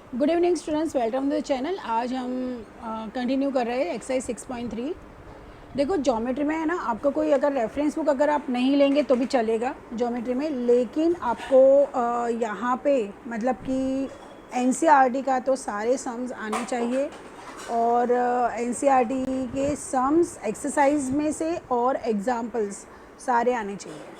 Good evening students, welcome to the channel. आज हम continue कर रहे हैं एक्सरसाइज 6.3। देखो ज्योमेट्री में है ना, आपको कोई अगर रेफरेंस बुक अगर आप नहीं लेंगे तो भी चलेगा ज्योमेट्री में, लेकिन आपको यहाँ पे मतलब कि एनसीईआरटी का तो सारे सम्स आने चाहिए और एनसीईआरटी के सम्स एक्सरसाइज में से और एग्जाम्पल्स सारे आने चाहिए।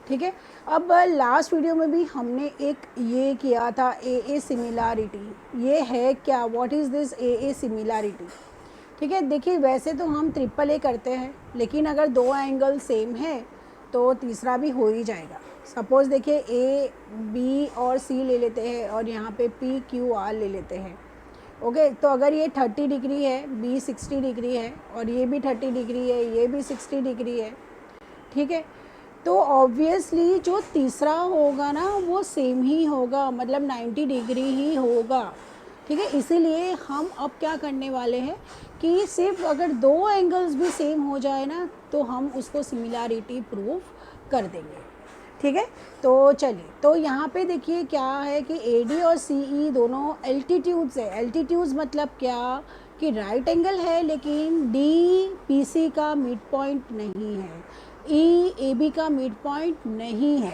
ठीक है। अब लास्ट वीडियो में भी हमने एक ये किया था ए सिमिलैरिटी। ये है क्या, what is this A similarity? ठीक है। देखिए वैसे तो हम ट्रिपल ए करते हैं, लेकिन अगर दो एंगल सेम है तो तीसरा भी हो ही जाएगा। सपोज़ देखिए ए बी और सी ले लेते हैं और यहाँ पे पी क्यू आर ले लेते हैं। ओके, तो अगर ये 30 डिग्री है, बी 60 डिग्री है और ये भी 30 डिग्री है, ये भी 60 डिग्री है। ठीक है, तो ऑब्वियसली जो तीसरा होगा ना वो सेम ही होगा, मतलब 90 डिग्री ही होगा। ठीक है, इसीलिए हम अब क्या करने वाले हैं कि सिर्फ अगर दो एंगल्स भी सेम हो जाए ना तो हम उसको सिमिलैरिटी प्रूव कर देंगे। ठीक है, तो चलिए, तो यहाँ पे देखिए क्या है कि ए डी और सी ई दोनों एल्टीट्यूड्स है। एल्टीट्यूड्स मतलब क्या कि राइट एंगल है, लेकिन डी पी सी का मिड पॉइंट नहीं है, ई ए बी का मिड पॉइंट नहीं है।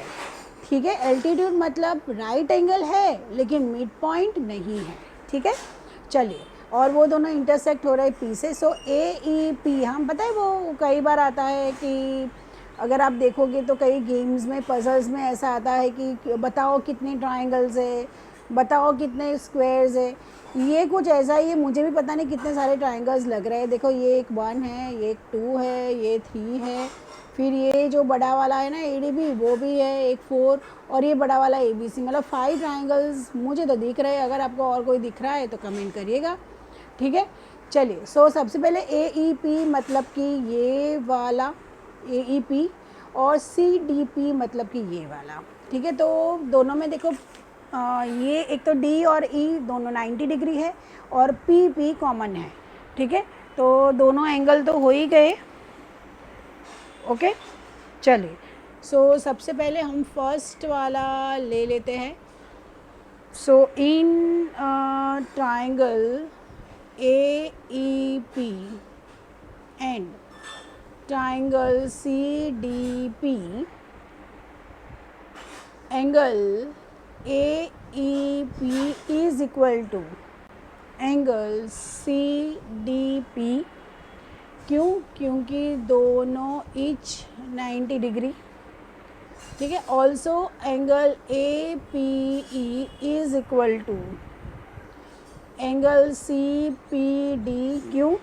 ठीक है, एल्टीट्यूड मतलब राइट एंगल है लेकिन मिड पॉइंट नहीं है। ठीक है, चलिए, और वो दोनों इंटरसेक्ट हो रहे हैं पी से। सो ए ई पी, हम पता है वो कई बार आता है कि अगर आप देखोगे तो कई गेम्स में, पजल्स में ऐसा आता है कि बताओ कितने ट्राइंगल्स है, बताओ कितने स्क्वायर्स है। ये कुछ ऐसा ही है, मुझे भी पता नहीं कितने सारे ट्राइंगल्स लग रहे हैं। देखो ये एक 1 है, ये एक 2 है, ये 3 है, फिर ये जो बड़ा वाला है ना ए डी बी वो भी है, एक 4, और ये बड़ा वाला ए बी सी, मतलब 5 ट्राइंगल्स मुझे तो दिख रहे हैं। अगर आपको और कोई दिख रहा है तो कमेंट करिएगा। ठीक है, चलिए, सो सबसे पहले ए ई पी मतलब कि ये वाला ए ई पी, और सी डी पी मतलब कि ये वाला। ठीक है, तो दोनों में देखो ये एक तो डी और ई दोनों 90 डिग्री है और पी पी कॉमन है। ठीक है, तो दोनों एंगल तो हो ही गए। ओके, चलिए, सो सबसे पहले हम फर्स्ट वाला ले लेते हैं। So in triangle A E P and triangle CDP, angle AEP is equal to angle CDP। क्यों? क्योंकि दोनों each 90 डिग्री। ठीक है, also angle APE is equal to angle CPD। क्यों?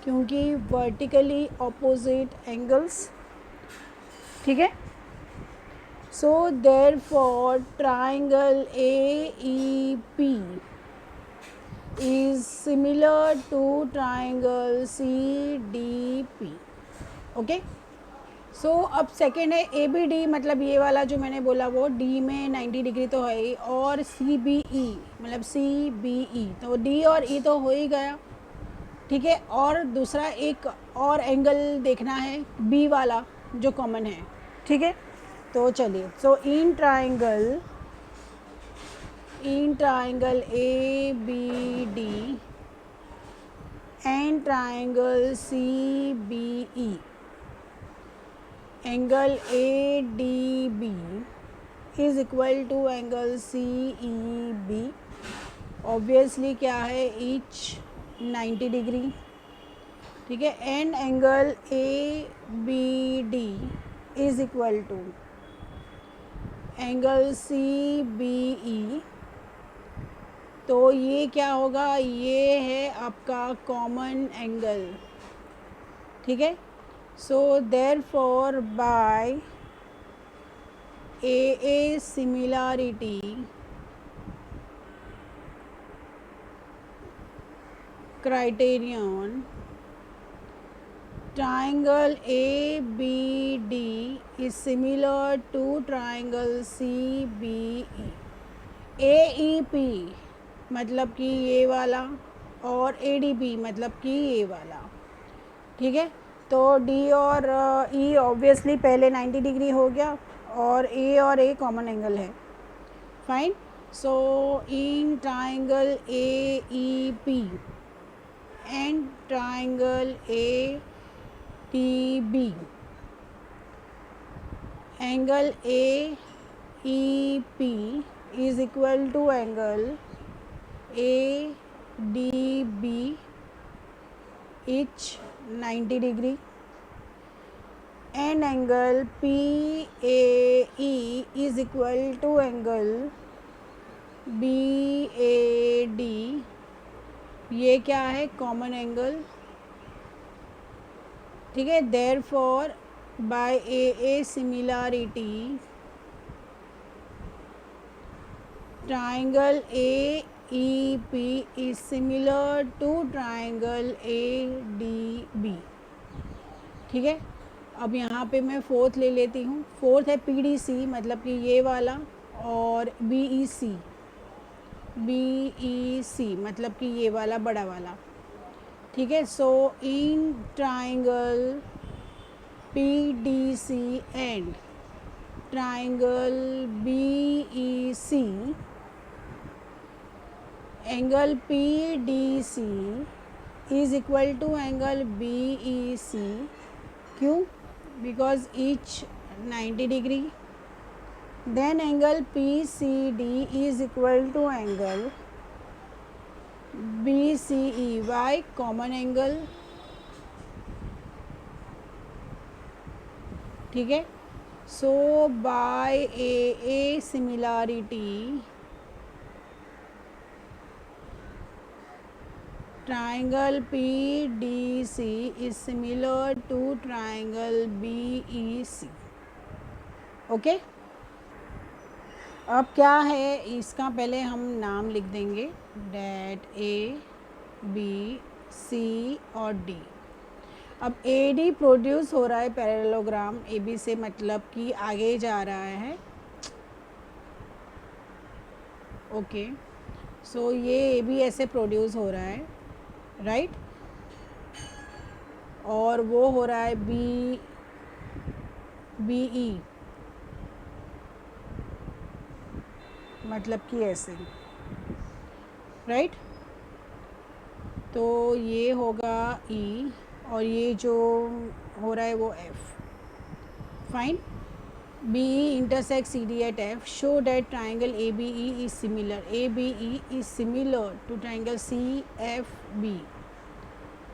क्योंकि वर्टिकली ऑपोजिट एंगल्स। ठीक है, so therefore triangle A E P is similar to triangle C D P. Okay, so अब सेकेंड है ए बी डी, मतलब ये वाला जो मैंने बोला वो डी में 90 डिग्री तो है ही, और सी बी ई मतलब सी बी ई, तो डी और ई तो हो ही गया। ठीक है, और दूसरा एक और एंगल देखना है बी वाला जो कॉमन है। ठीक है, तो चलिए, so in triangle A B D and triangle C B E, angle A D B is equal to angle C E B. Obviously क्या है, ईच 90 डिग्री। ठीक है, and angle A B D is equal to angle C B E. तो ये क्या होगा, ये है आपका कॉमन एंगल। ठीक है, so therefore by a similarity criterion, triangle ABD is similar to triangle CBE। AEP मतलब कि ये वाला, और ADB मतलब कि ये वाला। ठीक है, तो D और E ऑब्वियसली पहले 90 डिग्री हो गया, और A और A कॉमन एंगल है। Fine, So in triangle AEP and triangle ATB, angle AEP is equal to angle ADB, each 90 degree, and angle PAE is equal to angle BAD. ये क्या है? Common angle, ठीक है। Therefore by a similarity triangle AEP is similar to triangle ADB, ठीक है। अब यहाँ पे मैं फोर्थ ले लेती हूँ। फोर्थ है PDC, मतलब कि ये वाला, और BEC मतलब कि ये वाला बड़ा वाला, ठीक है। So in triangle PDC and triangle BEC, angle PDC is equal to angle BEC। क्यों? Because each 90 degree. Then angle PCD is equal to angle BCE, why? Common angle, ठीक है। So by a similarity triangle PDC is similar to triangle BEC, okay. अब क्या है इसका, पहले हम नाम लिख देंगे, डेट ABC और D। अब AD प्रोड्यूस हो रहा है पैरेललोग्राम AB से, मतलब कि आगे जा रहा है, ओके। सो ये AB ऐसे प्रोड्यूस हो रहा है, राइट। और वो हो रहा है BE, मतलब कि ऐसे, राइट। तो ये होगा E, और ये जो हो रहा है वो F, fine. BE intersects CD at F, show that triangle ABE is similar to triangle CFB,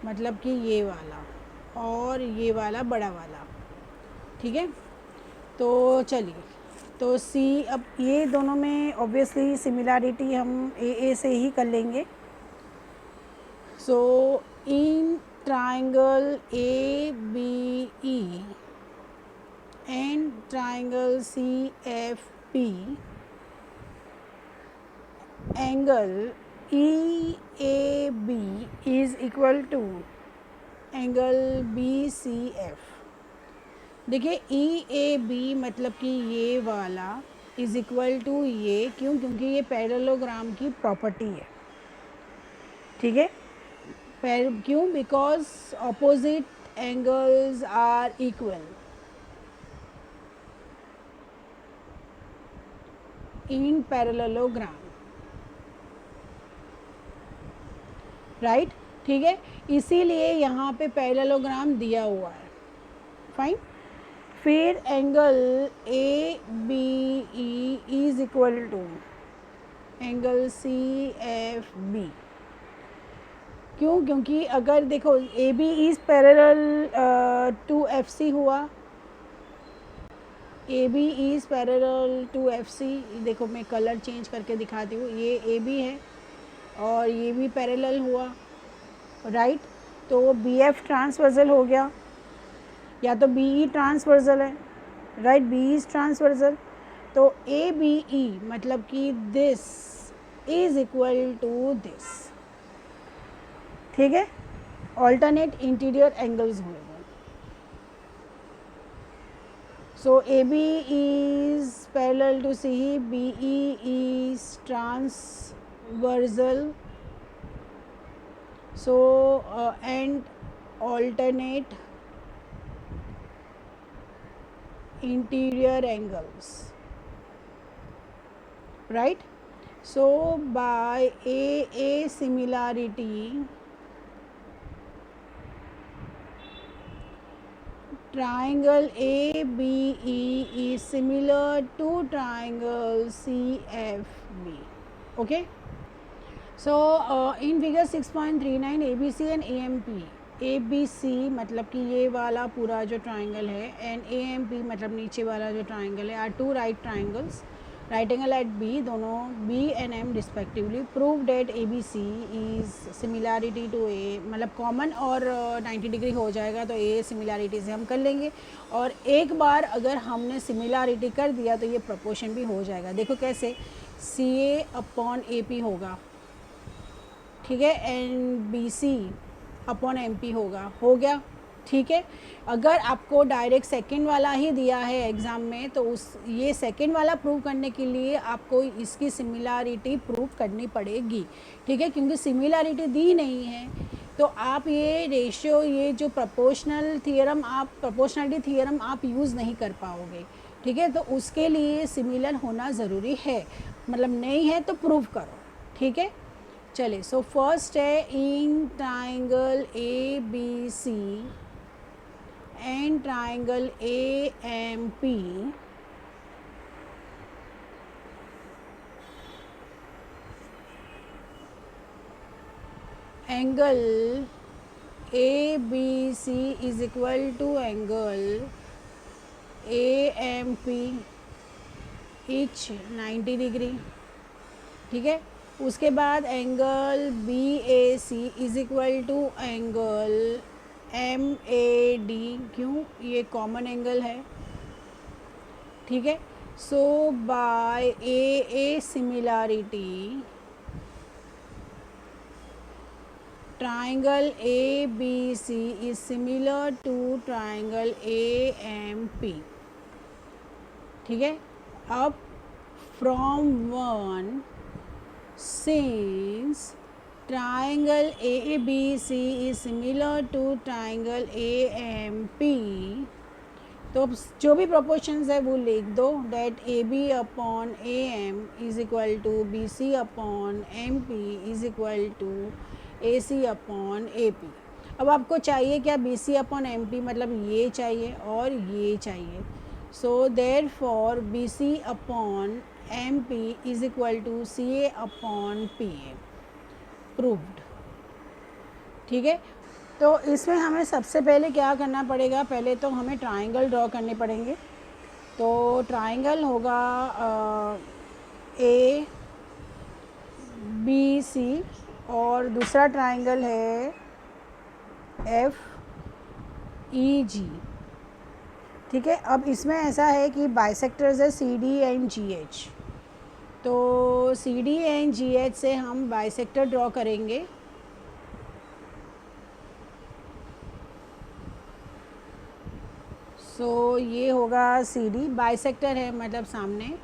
मतलब कि ये वाला और ये वाला बड़ा वाला, ठीक है। तो चलिए, तो C, अब ये दोनों में ऑब्वियसली सिमिलरिटी हम AA से ही कर लेंगे। So in triangle ABE and triangle CFP, angle EAB is equal to angle BCF। देखिए EAB मतलब कि ये वाला इज इक्वल टू ये, क्यों? क्योंकि ये पैरेललोग्राम की प्रॉपर्टी है, ठीक है। क्यों? Because opposite angles are equal in parallelogram, right, ठीक है। इसीलिए यहाँ पे पैरेललोग्राम दिया हुआ है, फाइन। फिर angle ABE is equal to angle CFB। क्यों? क्योंकि अगर देखो AB is parallel to FC हुआ, AB is parallel to FC। देखो मैं कलर चेंज करके दिखाती हूँ, ये AB है और ये भी पैरेलल हुआ, राइट। तो BF ट्रांसवर्सल हो गया, या तो BE ट्रांसवर्सल है, राइट, BE इज ट्रांसवर्सल। तो ABE मतलब कि this is equal to this, ठीक है। ऑल्टरनेट इंटीरियर एंगल्स हुए वो। So AB is parallel to CE, BE is transversal, so and alternate interior angles, right। So by a similarity, triangle ABE is similar to triangle CFB. Okay. So in figure 6.39 ABC and AMP, ABC मतलब कि ये वाला पूरा जो triangle है and AMP मतलब नीचे वाला जो ट्राइंगल है are two right triangles right angle at B, दोनों B and M respectively. Prove that ABC is similarity to A, मतलब कॉमन और 90 डिग्री हो जाएगा तो A सिमिलैरिटी से हम कर लेंगे. और एक बार अगर हमने सिमिलैरिटी कर दिया तो ये प्रोपोर्शन भी हो जाएगा. देखो कैसे, CA अपॉन AP होगा, ठीक है, एंड BC अपॉन MP होगा. हो गया, ठीक है. अगर आपको डायरेक्ट सेकंड वाला ही दिया है एग्ज़ाम में तो उस ये सेकंड वाला प्रूव करने के लिए आपको इसकी सिमिलैरिटी प्रूव करनी पड़ेगी, ठीक है, क्योंकि सिमिलैरिटी दी नहीं है तो आप ये रेशियो, ये जो प्रोपोर्शनल थियरम, आप प्रोपोर्शनलिटी थियरम आप यूज़ नहीं कर पाओगे, ठीक है. तो उसके लिए सिमिलर होना ज़रूरी है, मतलब नहीं है तो प्रूव करो, ठीक है. चलिए, सो फर्स्ट है in triangle ABC and triangle AMP angle ABC is equal to angle AMP each 90 degree, ठीक है. उसके बाद angle BAC is equal to angle MAD, क्यों, ये कॉमन एंगल है, ठीक है. So by AA similarity triangle ABC is similar to triangle AMP, ठीक है. अब from one, since triangle ABC is similar to triangle AMP, तो जो भी प्रोपोर्शंस है वो लिख दो. That AB upon AM is equal to BC upon MP is equal to AC upon AP. अब आपको चाहिए क्या, BC अपॉन MP, मतलब ये चाहिए और ये चाहिए. So therefore BC upon MP is equal to CA upon PA. Proved, ठीक है. तो इसमें हमें सबसे पहले क्या करना पड़ेगा, पहले तो हमें ट्राइंगल ड्रॉ करने पड़ेंगे. तो ट्राइंगल होगा ABC और दूसरा ट्राइंगल है FEG, ठीक है. अब इसमें ऐसा है कि बाइसेक्टर्स है CD एंड GH, तो CD एंड GH से हम बाइसेक्टर ड्रॉ करेंगे. सो ये होगा CD, बाइसेक्टर है मतलब सामने,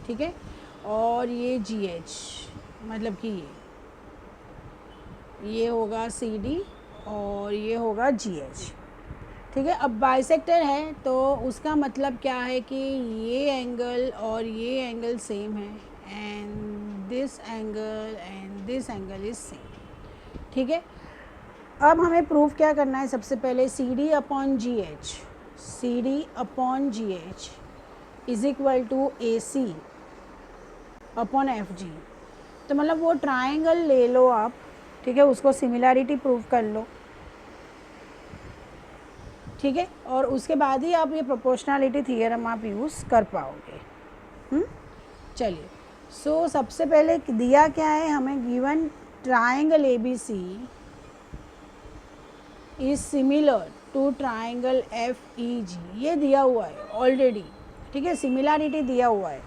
ठीक है. और ये GH मतलब कि ये होगा CD और ये होगा GH, ठीक है. अब बाइसेक्टर है तो उसका मतलब क्या है कि ये एंगल और ये एंगल सेम है and this angle is same, ठीक है. अब हमें प्रूफ क्या करना है, सबसे पहले CD upon GH is equal to AC upon FG. तो मतलब वो ट्राइंगल ले लो आप, ठीक है, उसको सिमिलैरिटी प्रूव कर लो, ठीक है. और उसके बाद ही आप ये प्रोपोर्शनलिटी थियरम आप यूज़ कर पाओगे. चलिए, सो सबसे पहले दिया क्या है हमें, given triangle ABC is similar to triangle FEG, ये दिया हुआ है ऑलरेडी, ठीक है, सिमिलैरिटी दिया हुआ है.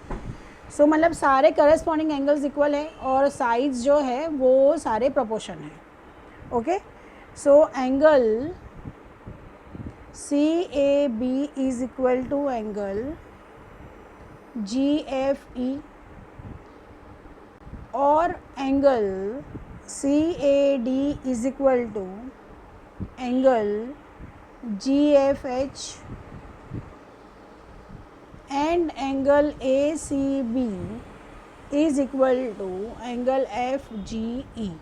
सो मतलब सारे करस्पॉन्डिंग एंगल्स इक्वल है और साइड्स जो है वो सारे प्रोपोर्शन है, okay. So angle CAB is equal to angle GFE और angle CAD is equal to angle GFH and angle ACB is equal to angle F G E.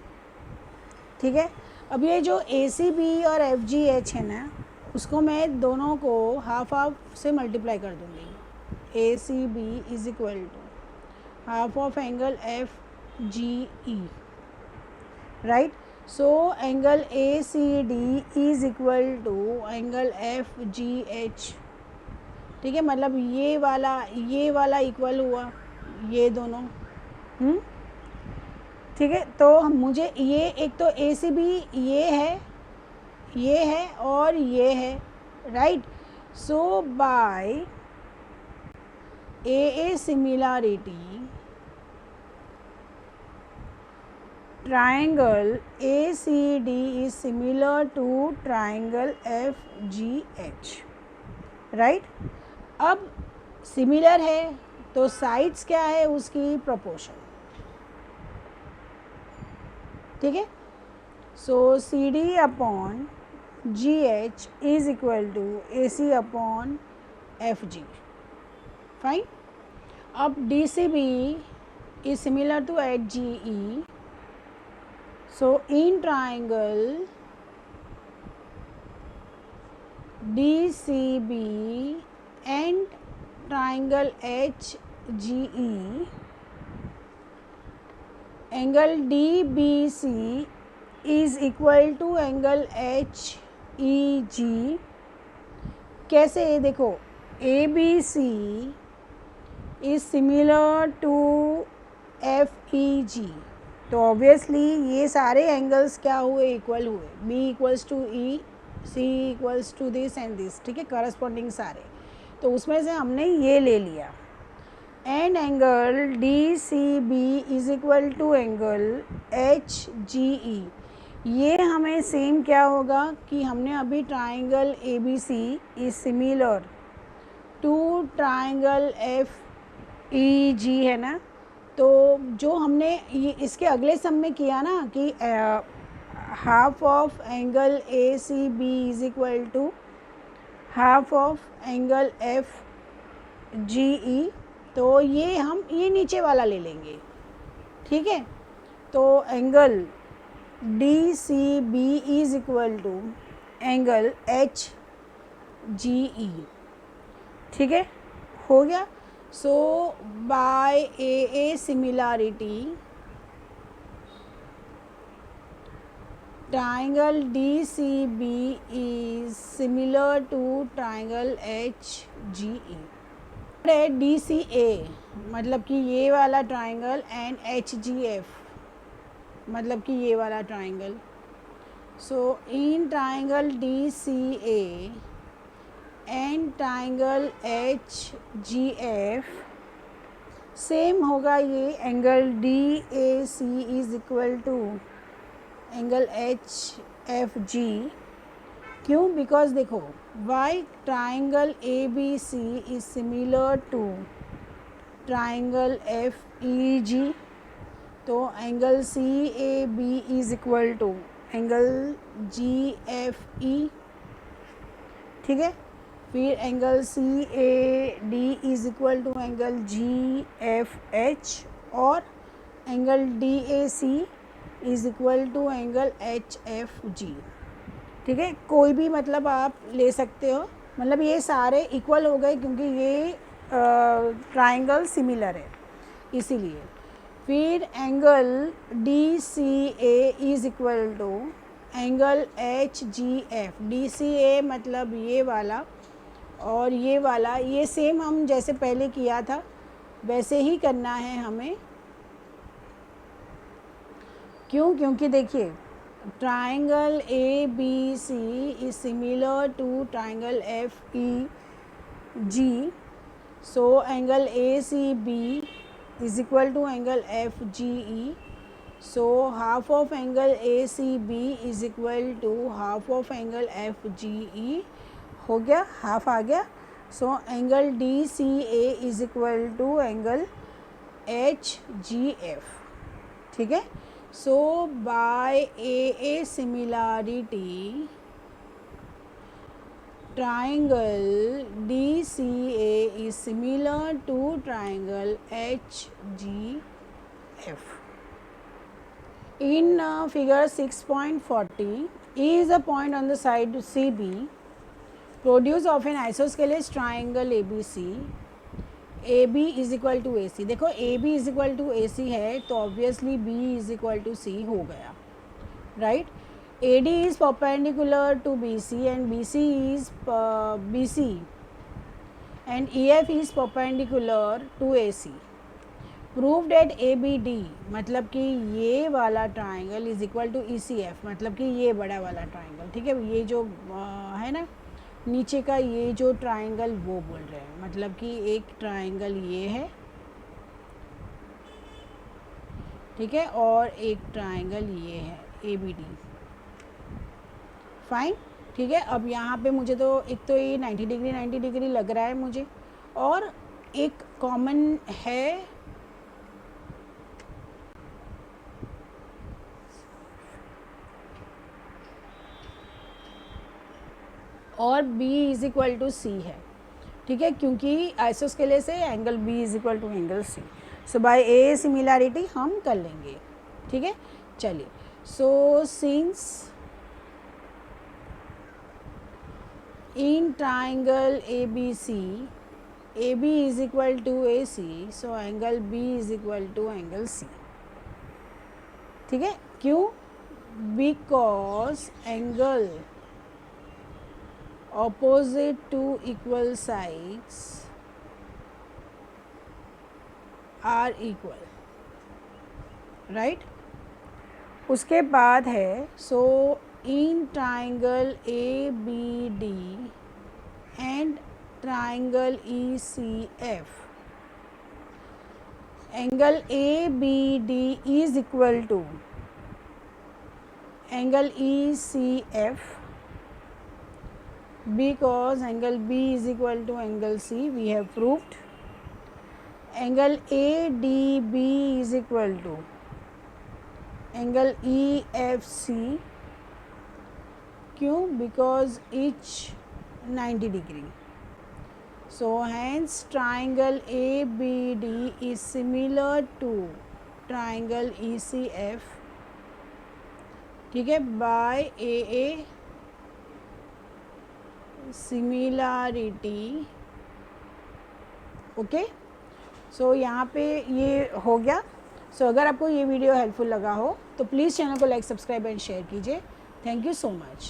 ठीक है, अब ये जो ए सी बी और एफ जी एच है ना, उसको मैं दोनों को हाफ हाफ से मल्टीप्लाई कर दूँगी। A C B is equal to half of angle F G E, right. So angle A C D is equal to angle F G H. ठीक है, मतलब ये वाला इक्वल हुआ ये दोनों। ठीक है, तो मुझे ये एक तो ए सी बी ये है और ये है, right. So by a similarity triangle ACD is similar to triangle FGH, right. अब सिमिलर है तो साइड्स क्या है उसकी प्रोपोर्शन। ठीक है, so CD upon GH is equal to AC upon FG, fine. अब DCB is similar to HGE. So in triangle DCB and triangle HGE, angle DBC is equal to angle HEG। कैसे, देखो ABC is similar to FEG, तो obviously ये सारे angles क्या हुए, equal हुए। B equals to E, C equals to this and this. ठीक है, करस्पॉन्डिंग सारे, तो उसमें से हमने ये ले लिया। And angle DCB is equal to angle HGE, ये हमें सेम क्या होगा कि हमने अभी triangle ABC is similar to triangle FEG है ना, तो जो हमने ये इसके अगले सम में किया ना कि half of angle ACB is equal to half of angle FGE, तो ये हम ये नीचे वाला ले लेंगे। ठीक है, तो angle DCB is equal to angle HGE। ठीक है, हो गया। So by AA similarity, triangle DCB is similar to triangle HGE। DCA मतलब कि ये वाला ट्राइंगल एंड HGF मतलब कि ये वाला triangle. So in triangle DCA and triangle HGF same होगा, ये angle DAC is equal to angle HFG। क्यों, बिकॉज देखो why triangle ABC is similar to triangle FEG, तो angle CAB is equal to angle GFE। ठीक है, फिर angle CAD is equal to angle GFH और angle DAC is equal to angle HFG। ठीक है, कोई भी मतलब आप ले सकते हो, मतलब ये सारे इक्वल हो गए क्योंकि ये ट्राइंगल सिमिलर है इसीलिए। फिर angle DCA is equal to angle HGF। DCA मतलब ये वाला और ये वाला, ये सेम हम जैसे पहले किया था वैसे ही करना है हमें। क्यों, क्योंकि देखिए triangle ABC is similar to triangle FEG, so angle ACB is equal to angle FGE, so half of angle ACB is equal to half of angle FGE। हो गया, हाफ आ गया। So angle DCA is equal to angle HGF। ठीक है, so by AA similarity triangle DCA is similar to triangle HGF। F. In figure 6.40, E is a point on the side CB, produce of an isosceles triangle ABC. AB is equal to AC. देखो AB is equal to AC है तो obviously B is equal to C हो गया, right. AD is perpendicular to BC and BC is BC and EF is perpendicular to AC. Prove that ABD, मतलब कि ये वाला triangle is equal to ECF, मतलब कि ये बड़ा वाला ट्राइंगल, ठीक है. ये जो है ना नीचे का ये जो ट्राइंगल वो बोल रहे हैं, मतलब कि एक ट्राइंगल ये है, ठीक है, और एक ट्राइंगल ये है ABD. फाइन, ठीक है. अब यहाँ पे मुझे तो एक तो ये 90 डिग्री लग रहा है मुझे, और एक कॉमन है और B is equal to C है, ठीक है, क्योंकि आइसोस्केलेस से angle B is equal to angle C. So by a similarity हम कर लेंगे, ठीक है. चलिए, so since in triangle ABC AB is equal to AC, so angle B is equal to angle C, ठीक है. क्यों? Because angle opposite to equal sides are equal, right. उसके बाद है so in triangle ABD and triangle ECF, angle ABD is equal to angle ECF because angle B is equal to angle C, we have proved. Angle ADB is equal to angle EFC. क्यों? Because each 90 degree. So hence triangle ABD is similar to triangle ECF, ठीक है, by AA similarity. Okay, सो यहाँ पे ये हो गया. सो अगर आपको ये वीडियो हेल्पफुल लगा हो तो प्लीज़ चैनल को लाइक, सब्सक्राइब एंड शेयर कीजिए. Thank you so much.